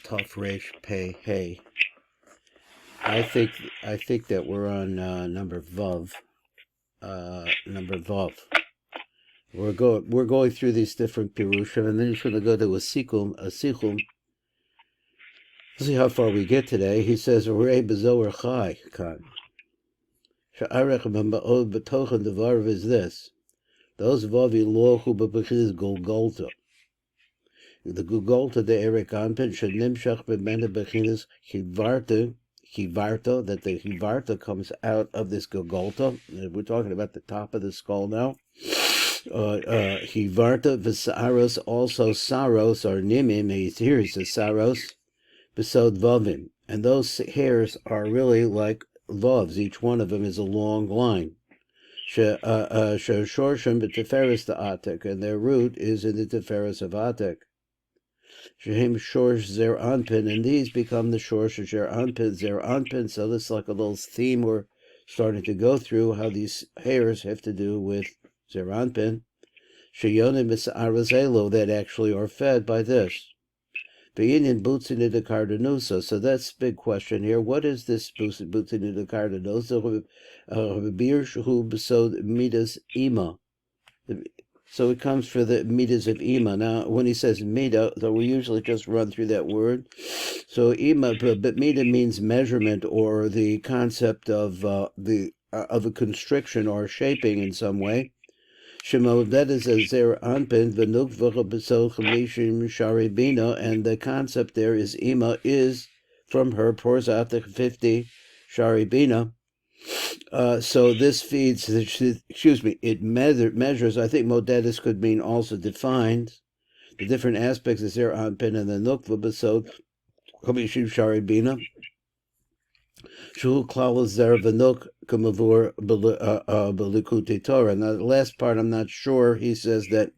Tov Resh Pei Hey. I think that we're on number Vav. Number Vav. We're going through these different pirushim, and then he's going to go to a sichum. See how far we get today. He says, "Rei bezohar chai kan." Sha'arech b'ma'od b'tochen devar is this. Those vavi lochu b'bechiz golgolta. The golgolta de Erik Anpin should nimshach b'mena bechiz chivarta. Hivarta, that the Hivarta comes out of this Golgotha. We're talking about the top of the skull now. Hivarta v'saros, also saros, or nimim, here he says saros, besod vavim. And those hairs are really like vavs. Each one of them is a long line. Shorshim b'teferes the atek, and their root is in the teferes of atek. Shehem Shorsh Zer Anpin, and these become the Shorsh of Zer Anpin. So this is like a little theme we're starting to go through, how these hairs have to do with Zer Anpin. Sheyonim Arazelo, that actually are fed by this. Beinin Butzin de Cardonosa. So that's the big question here. What is this Butzin de Cardonosa? Bir Shu Besod Midas Ima. So it comes for the midas of ima. Now, when he says mida, though we usually just run through that word. So ima, but mida means measurement, or the concept of a constriction or shaping in some way. Shemo, that is a zer anpin v'nukvach b'sol chamishim sharibina, and the concept there is ima is from her porzatich 50 sharibina. So this feeds, it measures, I think modedis could mean also defined, the different aspects of Zer Anpin and the Nukva Besod, Kamishim Sharibina, Shu Klal Zer Venuk Kamavur Belikuti Torah. Now, the last part, I'm not sure. He says that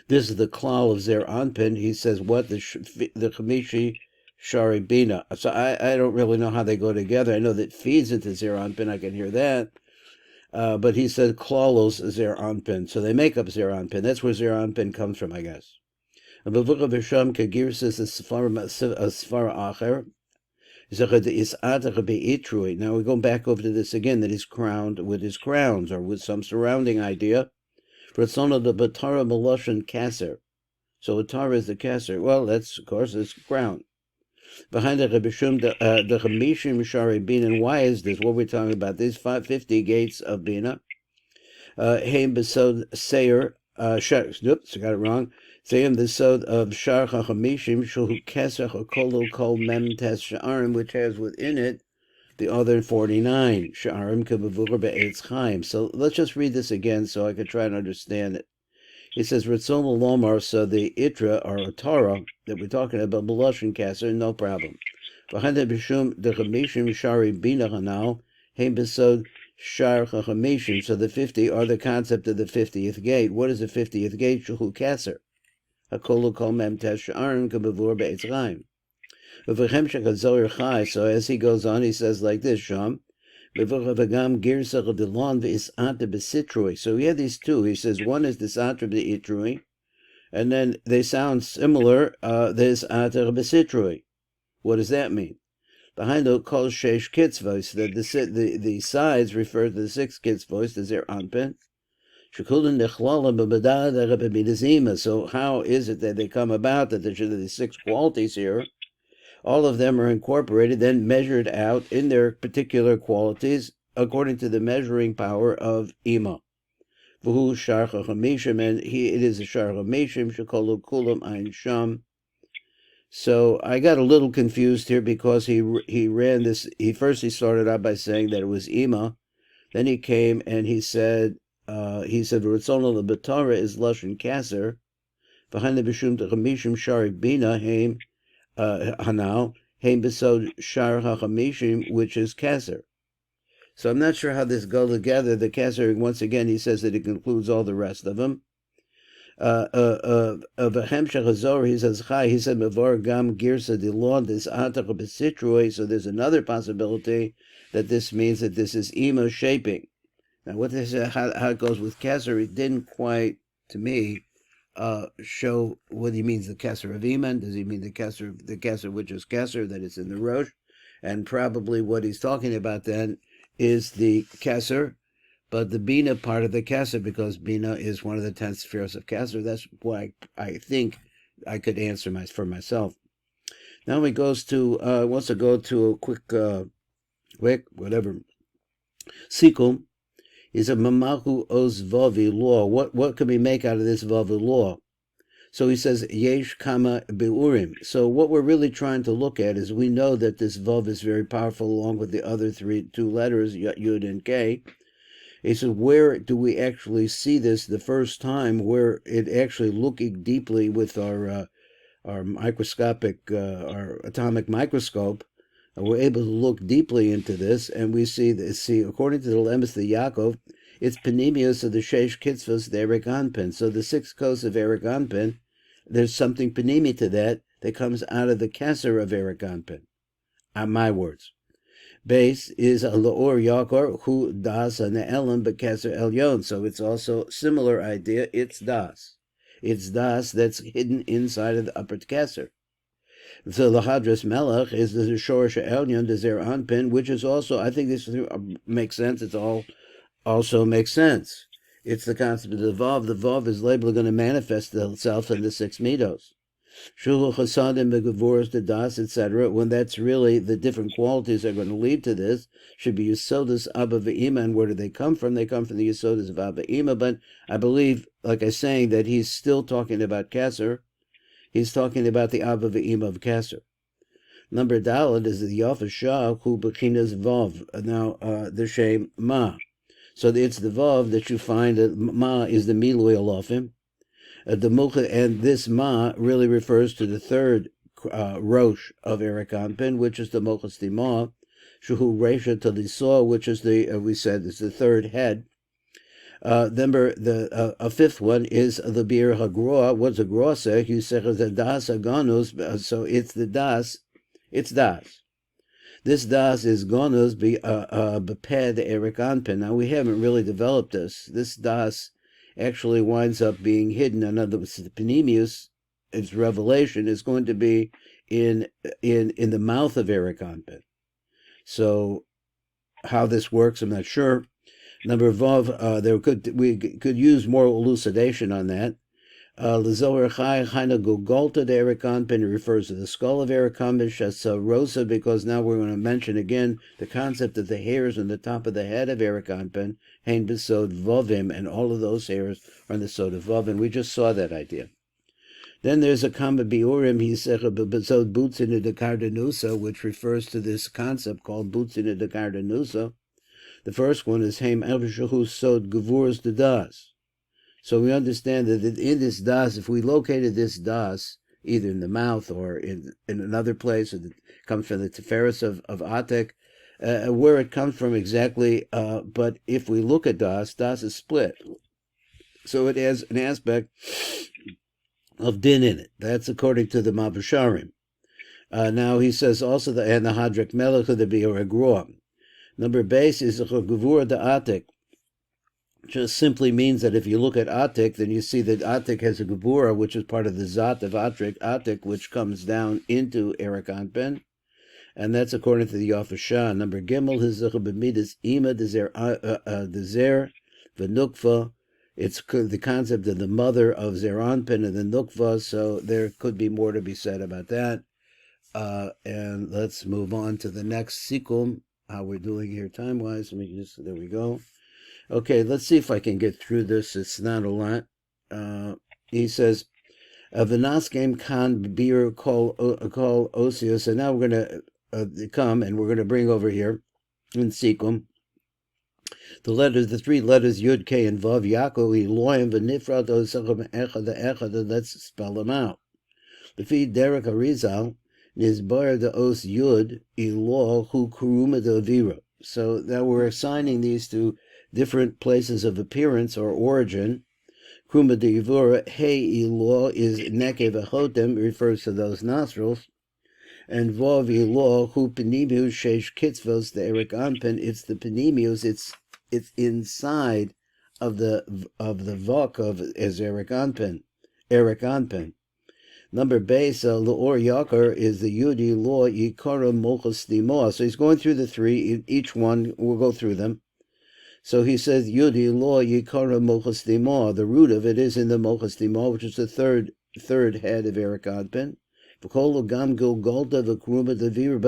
this is the Klal of Zer Anpin. He says what? The Kamishi Sharibina. So I don't really know how they go together. I know that feeds into Zer Anpin, I can hear that. But he said Klalos Zer Anpin. So they make up Zer Anpin. That's where Zer Anpin comes from, I guess. Now we're going back over to this again, that he's crowned with his crowns, or with some surrounding idea. For it's only the Batara Maloshan Kasser. So Atara is the Kasser. Well, that's, of course, it's crown. Behind the Rebishum, the Chamishim Shari Bina, and why is this? What we're talking about? These 550 gates of Bina. Haim Besod Seir, oops, I got it wrong. Sayim the Sod of Shar Chamishim, Shuhu Kesach, or Kolo Kol Mem Tes Sha'arim, which has within it the other 49. Sha'arim Kabavur Be'etz Chaim. So let's just read this again so I can try and understand it. He says, Ritzon Lomar, so the Itra, or Torah, that we're talking about, Belush and Kasser, no problem. Behind the Bishum, the Chamishim Shari Bina Hanal, Haim Besod Shar Chamishim, so the 50 are the concept of the 50th gate. What is the 50th gate? Shuhu Kasser. Hakolu Kol Mem Tes Sha'arim Kabavur Be'etz Chaim. So as he goes on, he says like this, Sham, so we have these two. He says one is the Satra b'Itrui, and then they sound similar. There's Ater b'Sitrui. What does that mean? Behind the Kol Sheish Kitzvos, that the sides refer to the 6 Kitzvos, the Zer Anpin. So how is it that they come about, that there should be 6 qualities here? All of them are incorporated, then measured out in their particular qualities according to the measuring power of Ima. V'hu shar chamishim, and it is a shar chamishim shekolu kulam ein sham. So I got a little confused here because he ran this. He started out by saying that it was Ima, then he came and he said Ritzon leBetara is lashon Kasser, behind the bishum chamishim shari bina haim. Hanal, Haim Besod Shar HaChamishim, which is Kasser. So I'm not sure how this goes together. The Kasser, once again, he says that it includes all the rest of them. Of Hemshech HaZohar, he says, Chai, he said, Mavor Gam Girsa Dilon, this Atach Besitrui, so there's another possibility that this means that this is Emo shaping. Now, what this how it goes with Kasser, it didn't quite, to me, show what he means the Kesser of Iman. Does he mean the Kesser which is Kesser, that is in the Rosh? And probably what he's talking about then is the Kesser, but the Bina part of the Kesser, because Bina is one of the 10 spheres of Kesser. That's why I think I could answer for myself. Now he goes to, wants to go to a quick Sikum. Is a Mamahu Oz Vavi law. What can we make out of this Vavi law? So he says, Yesh Kama Beurim. So what we're really trying to look at is we know that this Vav is very powerful along with the other two letters, Yud and K. He says, where do we actually see this the first time, where it actually looking deeply with our microscopic, our atomic microscope, we're able to look deeply into this, and we see, according to the Lemus the Yaakov, it's Panemius of the Sheish Kitzvos, the Erik Anpin. So the 6 coats of Erik Anpin, there's something Panemi to that comes out of the Kesser of Erik Anpin. My words. Base is a Laor Yakor, Hu Das and Elam Bekesser Elyon. So it's also similar idea, it's Das. It's Das that's hidden inside of the upper Kesser. So the Hadras Melech is the Shorish Elyon, the Zer Anpin, which is also, I think this makes sense. It's all also makes sense. It's the concept of the Vav. The Vav is labeled going to manifest itself in the 6 midos. Shulu Chasadim Begavuras the Das, etc. When that's really the different qualities that are going to lead to this, should be Yisodis Abba Ve'ima. And where do they come from? They come from the Yisodis of Abba Ve'ima. But I believe, like I'm saying, that he's still talking about Kesser. He's talking about the Abba Ve'ima of Kesser. Number Dalet is the Yafa Shah, who Bechinas Vav. Now, the Shem Ma. So it's the Vav that you find that Ma is the Milui Alofim. The Mucha, and this Ma really refers to the third Rosh of Erik Anpin, which is the Mochas Timah, Shuhu Resha Talisor, which is we said, is the third head. Number a fifth one is the Bir Hagroa. What's a Groa say? You say the Das Aganus, so it's the Das. It's Das. This Das is Gonus Beped Erik Anpin. Now we haven't really developed this. This Das actually winds up being hidden. In other words, the Panemius, its revelation, is going to be in the mouth of Erik Anpin. So how this works, I'm not sure. Number Vav, we could use more elucidation on that. L'zohar chai china gugolta de Erik Anpin refers to the skull of Erik Anpin, shasa rosa, because now we're going to mention again the concept of the hairs on the top of the head of Erik Anpin, hein besod vovim, and all of those hairs are on the sod of vovim. We just saw that idea. Then there's a kama biurim, he said, besod butzina de kardanusa, which refers to this concept called butzina de kardanusa. The first one is Haim Elvishahu Sod Gavur's the Das. So we understand that in this Das, if we located this Das, either in the mouth or in another place, it comes from the Teferes of Atek, where it comes from exactly, but if we look at Das is split. So it has an aspect of din in it. That's according to the Mabasharim. Now he says also and the Hadrak Melech of the Bi'or. Number base is the Gavur de Atik. Just simply means that if you look at Atik, then you see that Atik has a Gavura, which is part of the Zat of Atik, which comes down into Erik Anpin. And that's according to the Yafa Shah. Number Gimel is the B'midas Ima, the Zer, V'nukva. It's the concept of the mother of Zer Anpin and the Nukva, so there could be more to be said about that. And let's move on to the next Sikum. How we're doing here time-wise. There we go. Okay, let's see if I can get through this. It's not a lot. He says, V'naskem kan bir kol osios. And now we're going to come and we're going to bring over here in Sikum the 3 letters Yud, K, and Vav, Yaakov, Elohim, V'nifrat, Osechem, Echad, and let's spell them out. The feed Derek Arizal, Nizbar the Os Yud, Elo, Hu Kuruma de Avira. So now we're assigning these to different places of appearance or origin. Kuruma de Avira, Hey Elo is Nekev Achotem, refers to those nostrils. And Vav Elo, Hu Penimius, Sheish Kitzvos, the Erik Anpin, it's the Penimius, it's inside of the Vok of Erik Anpin. Eric Anpin. Number base, L'or Yakar is the Yudi Law Yikara Mochas Dimoah. So he's going through the three, each one, we'll go through them. So he says Yudi Law Yikara Mochas Dimoah. The root of it is in the Mochas Dimoah, which is the third head of Eric Anpin. But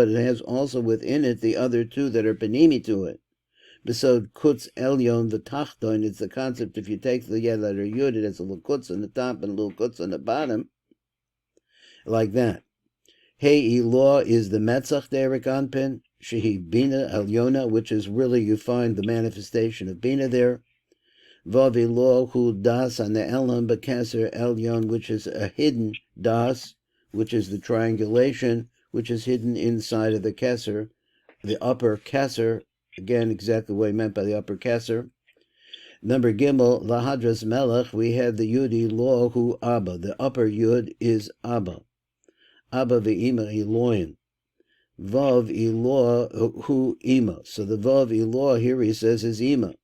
it has also within it the other two that are panimi to it. Besod Kutz Elyon V'Tachton, it's the concept if you take the letter Yud, it has a little Kutz on the top and a little Kutz on the bottom, like that. Hey Elah is the Metzach Derek Anpin, Shehi Bina Elyona, which is really, you find the manifestation of Bina there. Vav Elah Hu Das on the Elam B'Keser Elyon, which is a hidden Das, which is the triangulation, which is hidden inside of the Keser, the upper Keser. Again, exactly what he meant by the upper Keser. Number Gimel, Lahadras Melech, we have the Yudi Law Hu Abba. The upper Yud is Abba. Abba ve'ima Eloin. Vav Eloah Hu Ima. So the Vav Eloah here he says is Ima.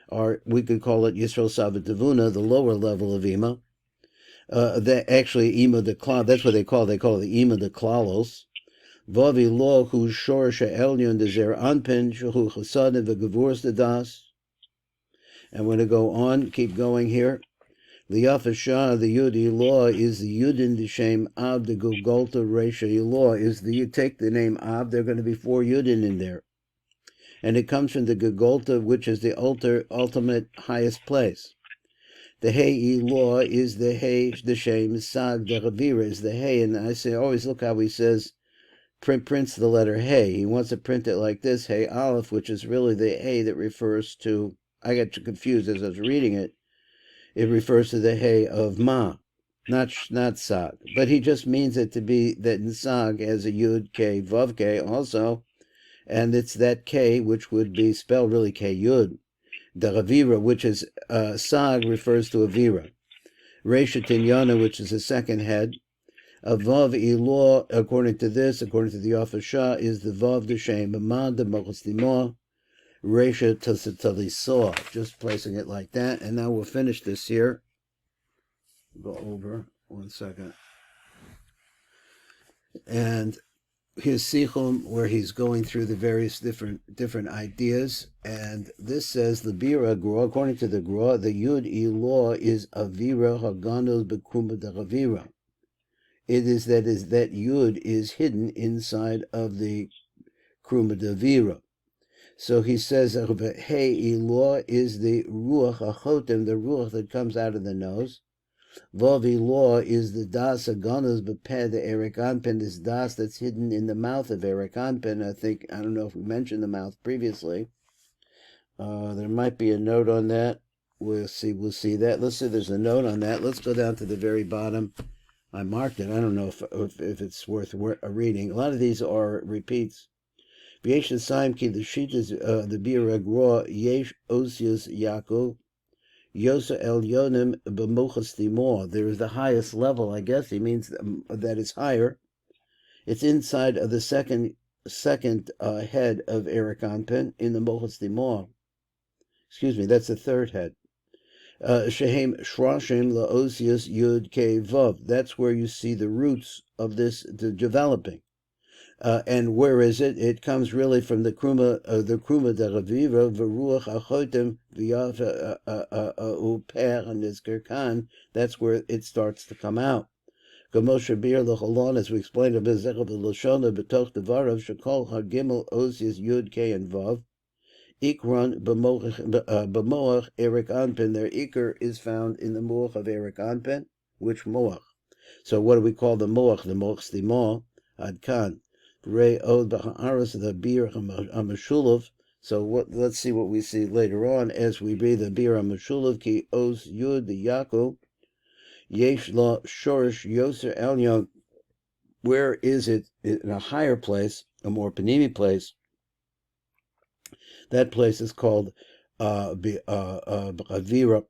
Or we could call it Yisrael Savatavuna, the lower level of Ima. That actually Ima de Klal, that's what they call it the Ima de Klalos. Vav Eloah Hu Shorish Elyon de Zer Anpin, Shehu Chasadim ve'Gevurus de Das. And we're going to go on, keep going here. The Yafashah, the Yud Elah, is the Yudin the Shem Ab, the Gugolta Resha Elah, is the, you take the name Ab, there are going to be 4 Yudin in there. And it comes from the Gugolta, which is the ultimate highest place. The Hey Elah is the Hey, the Shem Sag, the Ravira is the Hey, and I say, always look how he says, prints the letter Hey. He wants to print it like this, Hey Aleph, which is really the Hey that refers to, I got confused as I was reading it. It refers to the Hey of Ma, not Sag. But he just means it to be that in Sag has a Yud, Keh Vav, Keh also, and it's that Keh which would be spelled really Keh Yud. The Ravira, which is Sag, refers to Avira. Resha Tinyana, which is the second head. A Vav Elah, according to the Yafashah, is the Vav the Shem, Ma de Mochas Dimoah. Resha Talisah, just placing it like that. And now we'll finish this here. Go over 1 second. And his Sichum, where he's going through the various different ideas. And this says the Bira Gra, according to the Gra, the Yud Elah is Avira Haganos Bekuma de Ravira. It is that Yud is hidden inside of the Kruma de Vira. So he says, Hey Elah is the Ruach HaChotem, the Ruach that comes out of the nose. Vav Elah is the Das Aganos Bepeh, the Eric Anpin, this Das that's hidden in the mouth of Eric Anpin. I don't know if we mentioned the mouth previously. There might be a note on that. We'll see that. Let's see, there's a note on that. Let's go down to the very bottom. I marked it. I don't know if it's worth a reading. A lot of these are repeats. V'yesh l'saim ki the sheet is the Bira Gra yesh osius Yaakov yosa elyonim b'mochas dimor. There is the highest level. I guess he means that it's higher. It's inside of the second head of Eric Anpin in the mochas dimor. Excuse me, that's the third head. Shehem shrashim laosius yud Keh Vav. That's where you see the roots of this developing. And where is it? It comes really from the Kruma de Raviva, V'ruach Achotem, V'yav Uper, and Nizkirkan. That's where it starts to come out. Gamosha Bir L'Cholon, as we explained, a Bezechah V'Loshona, B'toch Devarav, Shekol HaGimel, Osius, Yud, Keh, and Vav. Ikron, B'moach, Eric Anpin. Their Iker is found in the Moach of Eric Anpin. Which Moach? So what do we call the Moach? The Moach Stimah, Adkan. Rei od b'ha'aras the bir hamashulav. So let's see what we see later on as we read the bir hamashulav ki os yud the Yaakov yesh la shorish yoser elyon. Where is it in a higher place, a more panimi place? That place is called Avira.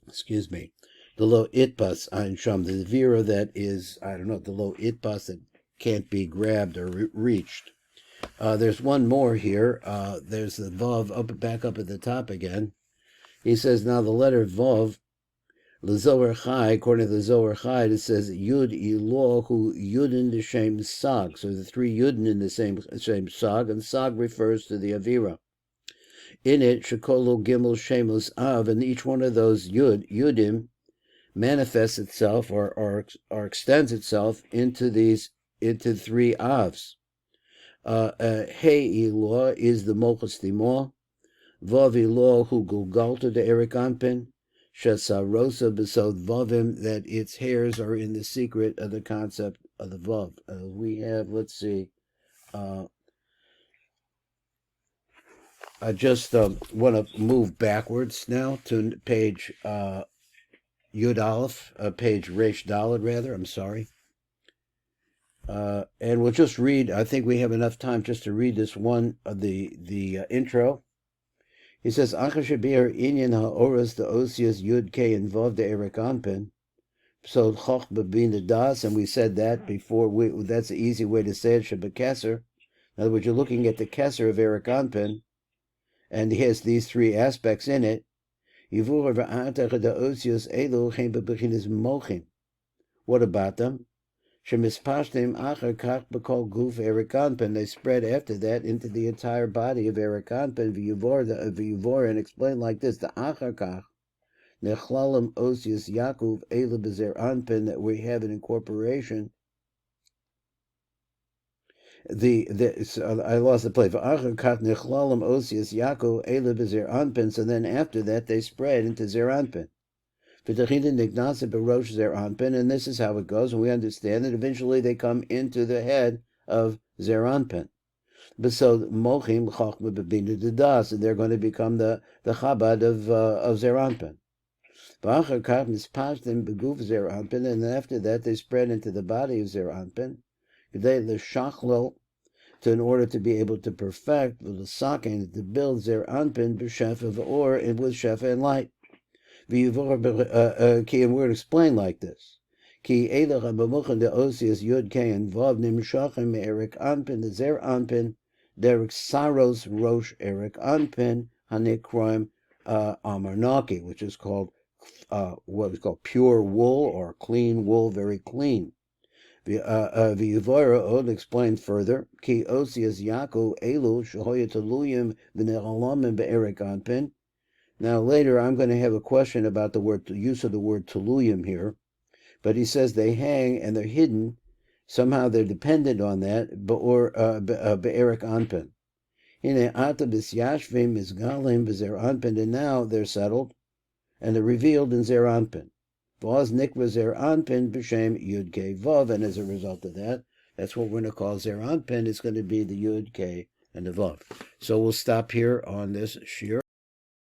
Excuse me, the lo itbas ein sham, the Avira that is, I don't know, the lo itbas that can't be grabbed or reached. There's one more here. There's the Vav back up at the top again. He says, now the letter Vav, The Zohar Chai, according to the Zohar Chai, it says Yud Ilo Hu Yudin the same Sag. So the three Yudin in the same Sag, and Sag refers to the Avira. In it, Shekolo Gimel Shemos Av, and each one of those Yudim manifests itself or extends itself into three Avs. Hey Ilo is the Mochas Timo, Vav Ilo Hu Gulgalta de Erik Anpin, Shesarosa Besod Vavim, that its hairs are in the secret of the concept of the Vav. We have, let's see, I just want to move backwards now to page Yud Aleph, page Resh Daled, rather, I'm sorry. And we'll just read, I think we have enough time just to read this one, the intro. He says, Acha Shabir Inyan Ha'oras the Osius Yud K involved the Erik Anpin. So Choch Babin Das, and we said that before. That's the easy way to say it, Shabbat. In other words, you're looking at the Kesser of Erik Anpin, and he has these three aspects in it. What about them? They spread after that into the entire body of Erik Anpin, and explain like this: the Acharkach nechlalim osius Yaakov ela bezer Anpin, that we have an incorporation. I lost the place. Acharkach nechlalim osius Yaakov ela bezer Anpin. So then after that they spread into Zer Anpin. And this is how it goes, and we understand that eventually they come into the head of Zer Anpin. So Mochim Chochma Bebina Dedas, and they're going to become the Chabad of Zer Anpin. And after that they spread into the body of Zer Anpin, in order to be able to perfect, to build Zer Anpin b'shefa of or and with shefa and light. And we're going to explain like this. Ki Elach Abamuchan de Osius Yud K and Vav Nimshachim Erik Anpin the Zer Anpin Derek Saros Rosh Erik Anpin Hanikroim Amarnaki, which is called what is called pure wool or clean wool, very clean. V'Yivora Od explained further. Ki Osius Yaakov Elu Shehoya Teluyim V'Nechalamim Be'Erik Anpin. Now later I'm going to have a question about the use of the word teluyim here, but he says they hang and they're hidden, somehow they're dependent on that, or be'erik anpin. And now they're settled and they're revealed in Zer Anpin. Keh Vav, and as a result of that, that's what we're going to call Zer Anpin. It's going to be the Yud K and the Vav. So we'll stop here on this shir.